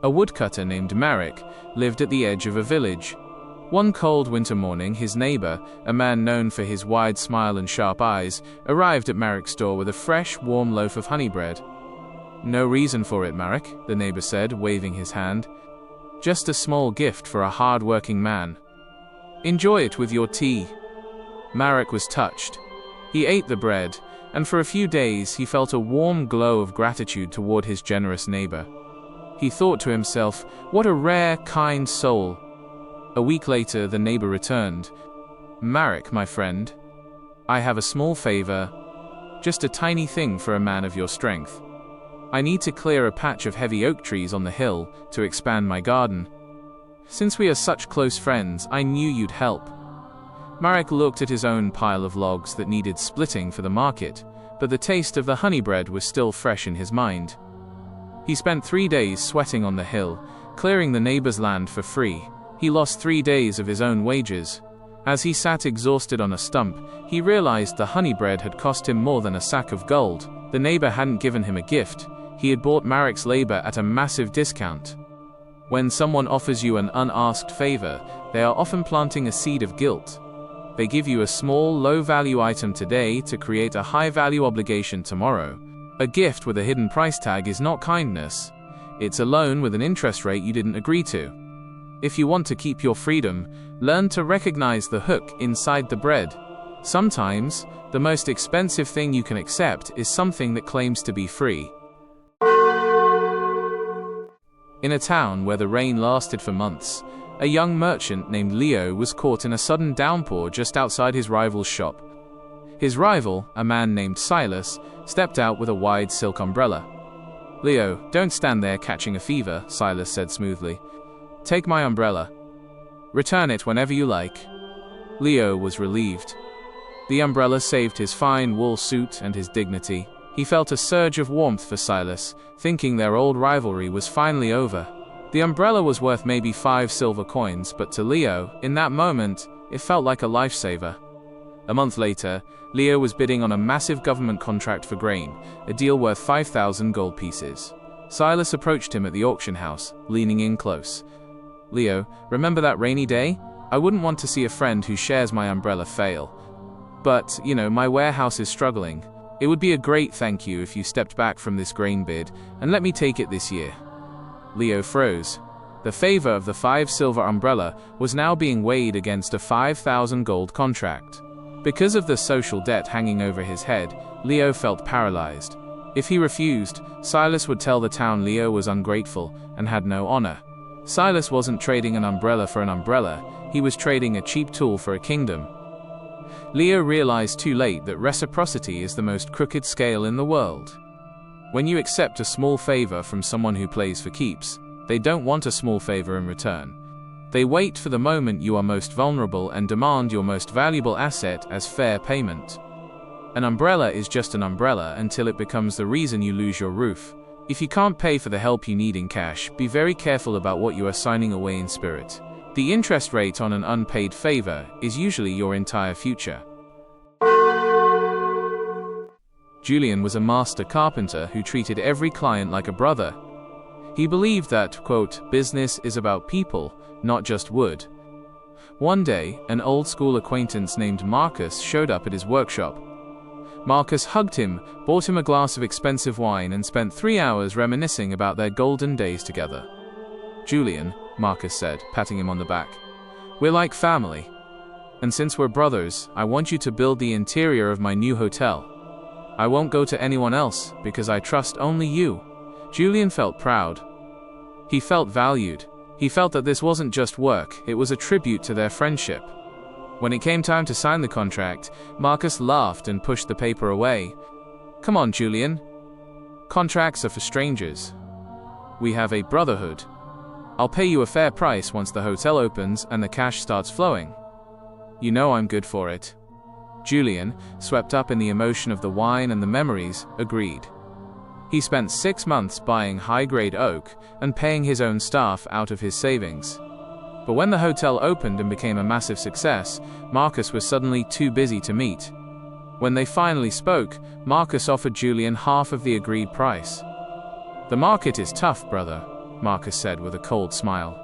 A woodcutter named Marek lived at the edge of a village. One cold winter morning, his neighbor, a man known for his wide smile and sharp eyes, arrived at Marek's door with a fresh, warm loaf of honey bread. "No reason for it, Marek," the neighbor said, waving his hand. "Just a small gift for a hard-working man. Enjoy it with your tea." Marek was touched. He ate the bread, and for a few days he felt a warm glow of gratitude toward his generous neighbor. He thought to himself, what a rare, kind soul. A week later, the neighbor returned. "Marek, my friend, I have a small favor, just a tiny thing for a man of your strength. I need to clear a patch of heavy oak trees on the hill to expand my garden. Since we are such close friends, I knew you'd help." Marek looked at his own pile of logs that needed splitting for the market, but the taste of the honey bread was still fresh in his mind. He spent 3 days sweating on the hill, clearing the neighbor's land for free. He lost 3 days of his own wages. As he sat exhausted on a stump, he realized the honey bread had cost him more than a sack of gold. The neighbor hadn't given him a gift. He had bought Marek's labor at a massive discount. When someone offers you an unasked favor, they are often planting a seed of guilt. They give you a small, low-value item today to create a high-value obligation tomorrow. A gift with a hidden price tag is not kindness. It's a loan with an interest rate you didn't agree to. If you want to keep your freedom, learn to recognize the hook inside the bread. Sometimes, the most expensive thing you can accept is something that claims to be free. In a town where the rain lasted for months, a young merchant named Leo was caught in a sudden downpour just outside his rival's shop. His rival, a man named Silas, stepped out with a wide silk umbrella. "Leo, don't stand there catching a fever," Silas said smoothly. "Take my umbrella. Return it whenever you like." Leo was relieved. The umbrella saved his fine wool suit and his dignity. He felt a surge of warmth for Silas, thinking their old rivalry was finally over. The umbrella was worth maybe 5 silver coins, but to Leo, in that moment, it felt like a lifesaver. A month later, Leo was bidding on a massive government contract for grain, a deal worth 5,000 gold pieces. Silas approached him at the auction house, leaning in close. "Leo, remember that rainy day? I wouldn't want to see a friend who shares my umbrella fail. But, my warehouse is struggling. It would be a great thank you if you stepped back from this grain bid and let me take it this year." Leo froze. The favor of the 5 silver umbrella was now being weighed against a 5,000 gold contract. Because of the social debt hanging over his head, Leo felt paralyzed. If he refused, Silas would tell the town Leo was ungrateful and had no honor. Silas wasn't trading an umbrella for an umbrella, he was trading a cheap tool for a kingdom. Leo realized too late that reciprocity is the most crooked scale in the world. When you accept a small favor from someone who plays for keeps, they don't want a small favor in return. They wait for the moment you are most vulnerable and demand your most valuable asset as fair payment. An umbrella is just an umbrella until it becomes the reason you lose your roof. If you can't pay for the help you need in cash, be very careful about what you are signing away in spirit. The interest rate on an unpaid favor is usually your entire future. Julian was a master carpenter who treated every client like a brother. He believed that, quote, "business is about people, not just wood." One day, an old school acquaintance named Marcus showed up at his workshop. Marcus hugged him, bought him a glass of expensive wine, and spent 3 hours reminiscing about their golden days together. "Julian," Marcus said, patting him on the back, "we're like family. And since we're brothers, I want you to build the interior of my new hotel. I won't go to anyone else, because I trust only you." Julian felt proud. He felt valued. He felt that this wasn't just work, it was a tribute to their friendship. When it came time to sign the contract, Marcus laughed and pushed the paper away. "Come on, Julian. Contracts are for strangers. We have a brotherhood. I'll pay you a fair price once the hotel opens and the cash starts flowing. You know I'm good for it." Julian, swept up in the emotion of the wine and the memories, agreed. He spent 6 months buying high-grade oak and paying his own staff out of his savings. But when the hotel opened and became a massive success, Marcus was suddenly too busy to meet. When they finally spoke, Marcus offered Julian half of the agreed price. "The market is tough, brother. Marcus said with a cold smile.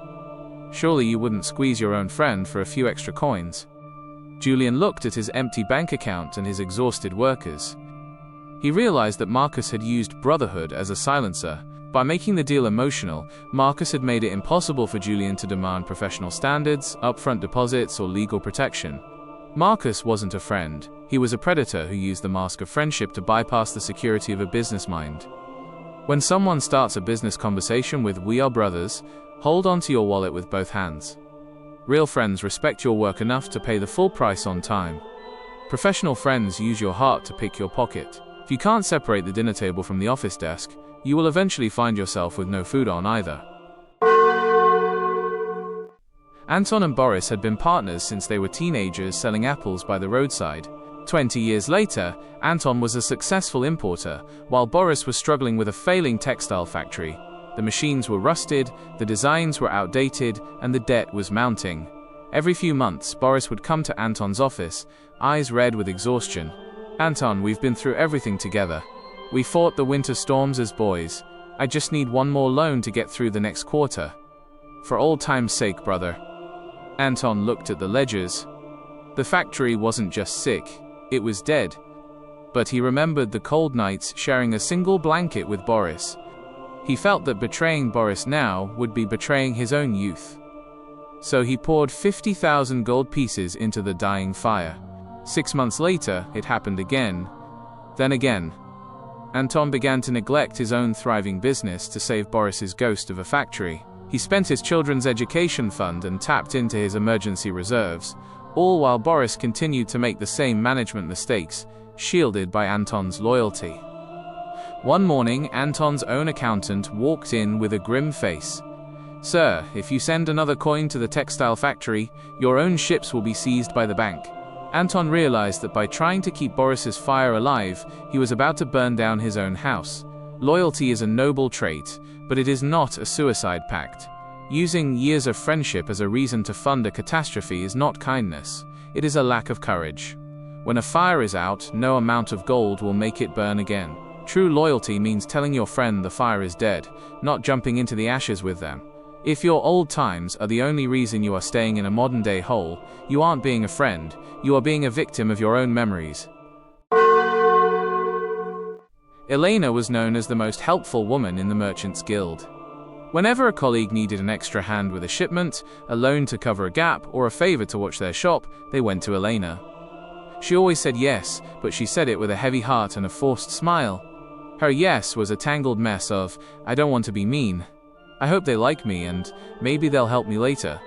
Surely you wouldn't squeeze your own friend for a few extra coins. Julian looked at his empty bank account and his exhausted workers. He realized that Marcus had used brotherhood as a silencer. By making the deal emotional, Marcus had made it impossible for Julian to demand professional standards, upfront deposits, or legal protection. Marcus wasn't a friend. He was a predator who used the mask of friendship to bypass the security of a business mind. When someone starts a business conversation with "we are brothers," hold onto your wallet with both hands. Real friends respect your work enough to pay the full price on time. Professional friends use your heart to pick your pocket. If you can't separate the dinner table from the office desk, you will eventually find yourself with no food on either. Anton and Boris had been partners since they were teenagers selling apples by the roadside. 20 years later, Anton was a successful importer, while Boris was struggling with a failing textile factory. The machines were rusted, the designs were outdated, and the debt was mounting. Every few months, Boris would come to Anton's office, eyes red with exhaustion. "Anton, we've been through everything together. We fought the winter storms as boys. I just need one more loan to get through the next quarter. For old time's sake, brother." Anton looked at the ledgers. The factory wasn't just sick, it was dead. But he remembered the cold nights sharing a single blanket with Boris. He felt that betraying Boris now would be betraying his own youth. So he poured 50,000 gold pieces into the dying fire. 6 months later, it happened again. Then again. Anton began to neglect his own thriving business to save Boris's ghost of a factory. He spent his children's education fund and tapped into his emergency reserves, all while Boris continued to make the same management mistakes, shielded by Anton's loyalty. One morning, Anton's own accountant walked in with a grim face. "Sir, if you send another coin to the textile factory, your own ships will be seized by the bank." Anton realized that by trying to keep Boris's fire alive, he was about to burn down his own house. Loyalty is a noble trait, but it is not a suicide pact. Using years of friendship as a reason to fund a catastrophe is not kindness. It is a lack of courage. When a fire is out, no amount of gold will make it burn again. True loyalty means telling your friend the fire is dead, not jumping into the ashes with them. If your old times are the only reason you are staying in a modern-day hole, you aren't being a friend, you are being a victim of your own memories. Elena was known as the most helpful woman in the Merchants Guild. Whenever a colleague needed an extra hand with a shipment, a loan to cover a gap, or a favor to watch their shop, they went to Elena. She always said yes, but she said it with a heavy heart and a forced smile. Her yes was a tangled mess of, "I don't want to be mean. I hope they like me and maybe they'll help me later."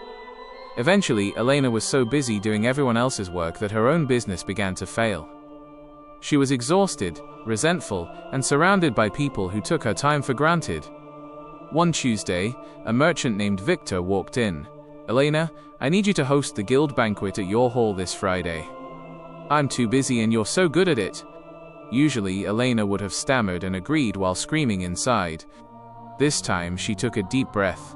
Eventually, Elena was so busy doing everyone else's work that her own business began to fail. She was exhausted, resentful, and surrounded by people who took her time for granted. One Tuesday, a merchant named Victor walked in. "Elena, I need you to host the guild banquet at your hall this Friday." "I'm too busy and you're so good at it." Usually, Elena would have stammered and agreed while screaming inside. This time, she took a deep breath.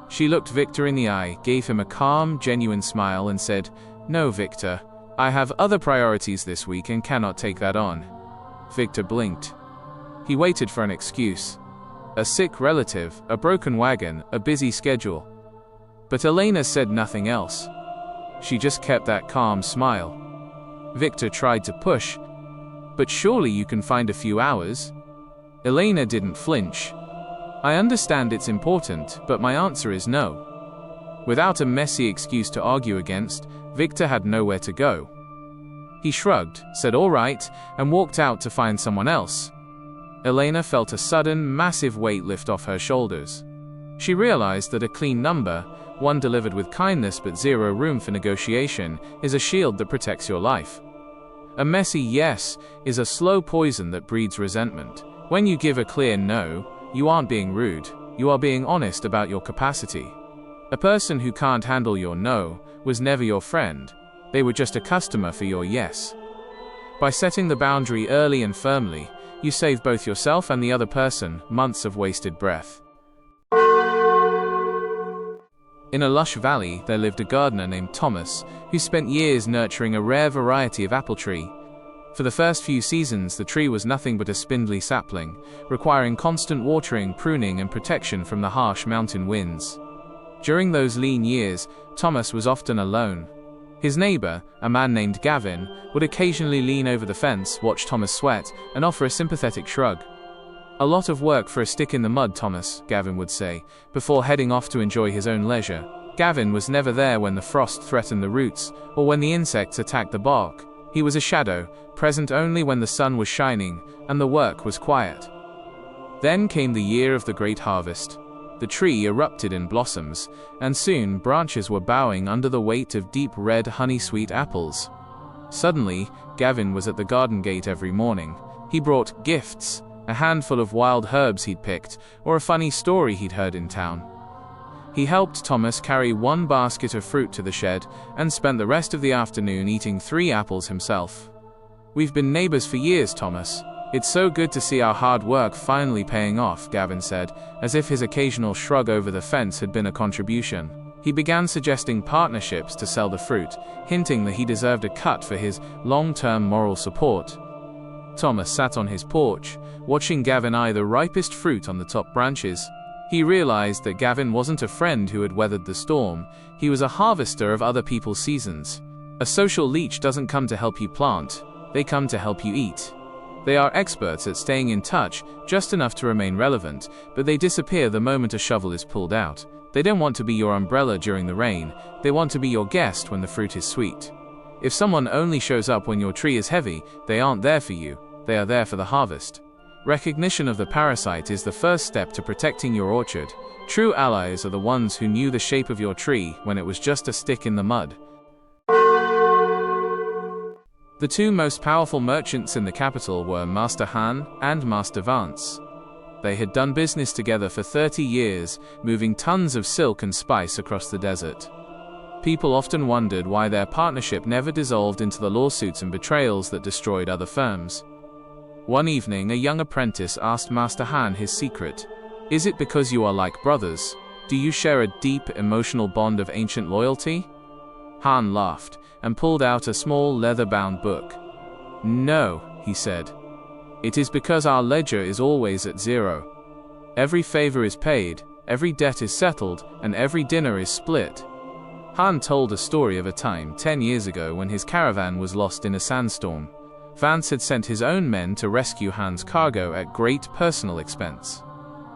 She looked Victor in the eye, gave him a calm, genuine smile and said, "No, Victor. I have other priorities this week and cannot take that on." Victor blinked. He waited for an excuse. A sick relative, a broken wagon, a busy schedule. But Elena said nothing else. She just kept that calm smile. Victor tried to push. "But surely you can find a few hours?" Elena didn't flinch. "I understand it's important, but my answer is no." Without a messy excuse to argue against, Victor had nowhere to go. He shrugged, said all right, and walked out to find someone else. Elena felt a sudden, massive weight lift off her shoulders. She realized that a clean number, one delivered with kindness but zero room for negotiation, is a shield that protects your life. A messy yes is a slow poison that breeds resentment. When you give a clear no, you aren't being rude, you are being honest about your capacity. A person who can't handle your no was never your friend. They were just a customer for your yes. By setting the boundary early and firmly, you save both yourself and the other person months of wasted breath. In a lush valley, there lived a gardener named Thomas, who spent years nurturing a rare variety of apple tree. For the first few seasons, the tree was nothing but a spindly sapling, requiring constant watering, pruning, and protection from the harsh mountain winds. During those lean years, Thomas was often alone. His neighbor, a man named Gavin, would occasionally lean over the fence, watch Thomas sweat, and offer a sympathetic shrug. "A lot of work for a stick in the mud, Thomas," Gavin would say, before heading off to enjoy his own leisure. Gavin was never there when the frost threatened the roots, or when the insects attacked the bark. He was a shadow, present only when the sun was shining, and the work was quiet. Then came the year of the great harvest. The tree erupted in blossoms, and soon branches were bowing under the weight of deep red honey-sweet apples. Suddenly, Gavin was at the garden gate every morning. He brought gifts, a handful of wild herbs he'd picked, or a funny story he'd heard in town. He helped Thomas carry one basket of fruit to the shed, and spent the rest of the afternoon eating 3 apples himself. "We've been neighbors for years, Thomas. It's so good to see our hard work finally paying off," Gavin said, as if his occasional shrug over the fence had been a contribution. He began suggesting partnerships to sell the fruit, hinting that he deserved a cut for his long-term moral support. Thomas sat on his porch, watching Gavin eye the ripest fruit on the top branches. He realized that Gavin wasn't a friend who had weathered the storm, he was a harvester of other people's seasons. A social leech doesn't come to help you plant, they come to help you eat. They are experts at staying in touch, just enough to remain relevant, but they disappear the moment a shovel is pulled out. They don't want to be your umbrella during the rain, they want to be your guest when the fruit is sweet. If someone only shows up when your tree is heavy, they aren't there for you, they are there for the harvest. Recognition of the parasite is the first step to protecting your orchard. True allies are the ones who knew the shape of your tree when it was just a stick in the mud. The 2 most powerful merchants in the capital were Master Han and Master Vance. They had done business together for 30 years, moving tons of silk and spice across the desert. People often wondered why their partnership never dissolved into the lawsuits and betrayals that destroyed other firms. One evening, a young apprentice asked Master Han his secret. "Is it because you are like brothers? Do you share a deep emotional bond of ancient loyalty?" Han laughed and pulled out a small leather-bound book. "No," he said. "It is because our ledger is always at 0. Every favor is paid, every debt is settled, and every dinner is split." Han told a story of a time 10 years ago when his caravan was lost in a sandstorm. Vance had sent his own men to rescue Han's cargo at great personal expense.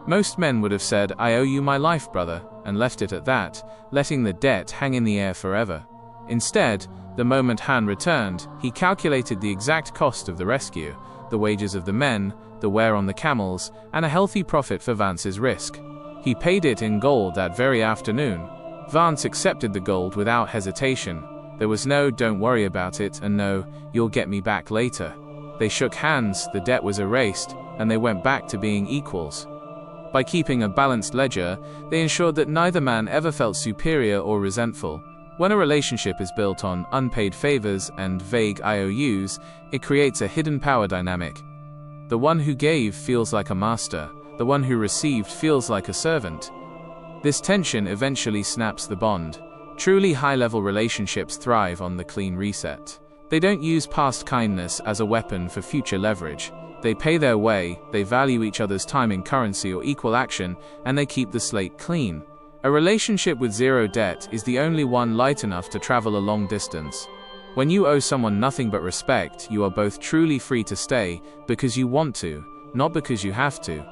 Most men would have said, "I owe you my life, brother," and left it at that, letting the debt hang in the air forever. Instead, the moment Han returned, he calculated the exact cost of the rescue, the wages of the men, the wear on the camels, and a healthy profit for Vance's risk. He paid it in gold that very afternoon. Vance accepted the gold without hesitation. There was no "don't worry about it" and no "you'll get me back later." They shook hands, the debt was erased, and they went back to being equals. By keeping a balanced ledger, they ensured that neither man ever felt superior or resentful. When a relationship is built on unpaid favors and vague IOUs, it creates a hidden power dynamic. The one who gave feels like a master, the one who received feels like a servant. This tension eventually snaps the bond. Truly high-level relationships thrive on the clean reset. They don't use past kindness as a weapon for future leverage. They pay their way, they value each other's time in currency or equal action, and they keep the slate clean. A relationship with 0 debt is the only one light enough to travel a long distance. When you owe someone nothing but respect, you are both truly free to stay because you want to, not because you have to.